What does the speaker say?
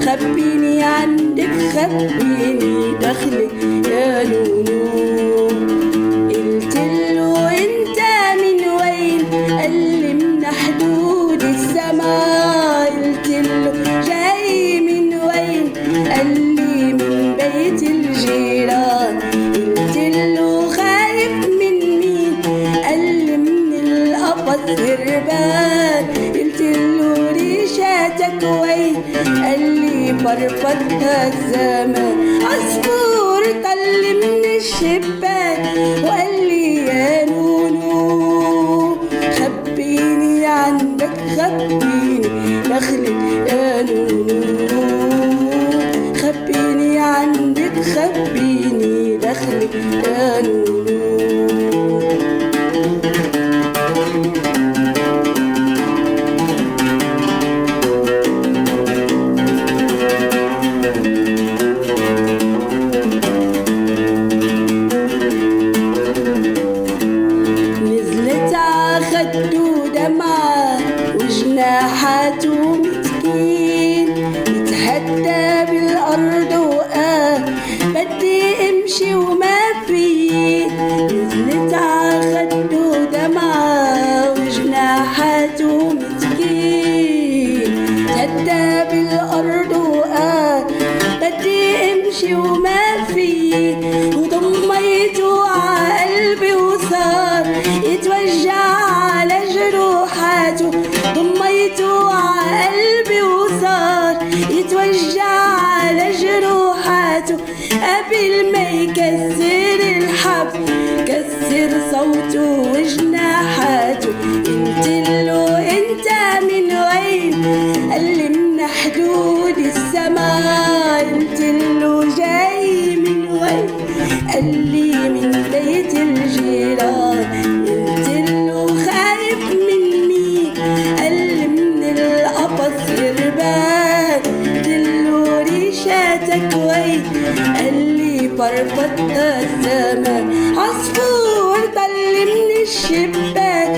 خبيني عندك خبيني دخلك يا نونو. قلتله انت من وين؟ قالي من حدود السما. قلتله جاي من وين؟ قالي من بيت الجيران. قلتله خايف من مين؟ قالي من القفص هربان. قلتله ريشاتك وين؟ قالي فرفتها الزمان. عصفور طل من الشباك وقالي يا نونو خبيني عندك خبيني دخلك يا نونو. خبيني عندك خبيني دخلك يا نونو. خدو دمعة وجناحاته مسكين يتهدى بالأرض بدي امشي وما في. نزلت عخدو دمعة وجناحاته مسكين يتهدى بالأرض بدي امشي وما في. وضميته عقلبي وصار يتوجع ضميته عقلبي وصار يتوجع على جروحاته. قبل ما يكسر الحب كسر صوته وجناحاته. قلتله انت من وين؟ قالي من حدود السما. قلتله جاي من وين؟ قالي من بيت الجيران. قلتله خايف من مين؟ قالي من القفص هربان. قلتله ريشاتك وين؟ قالي فرفتها الزمان. عصفور طل من الشباك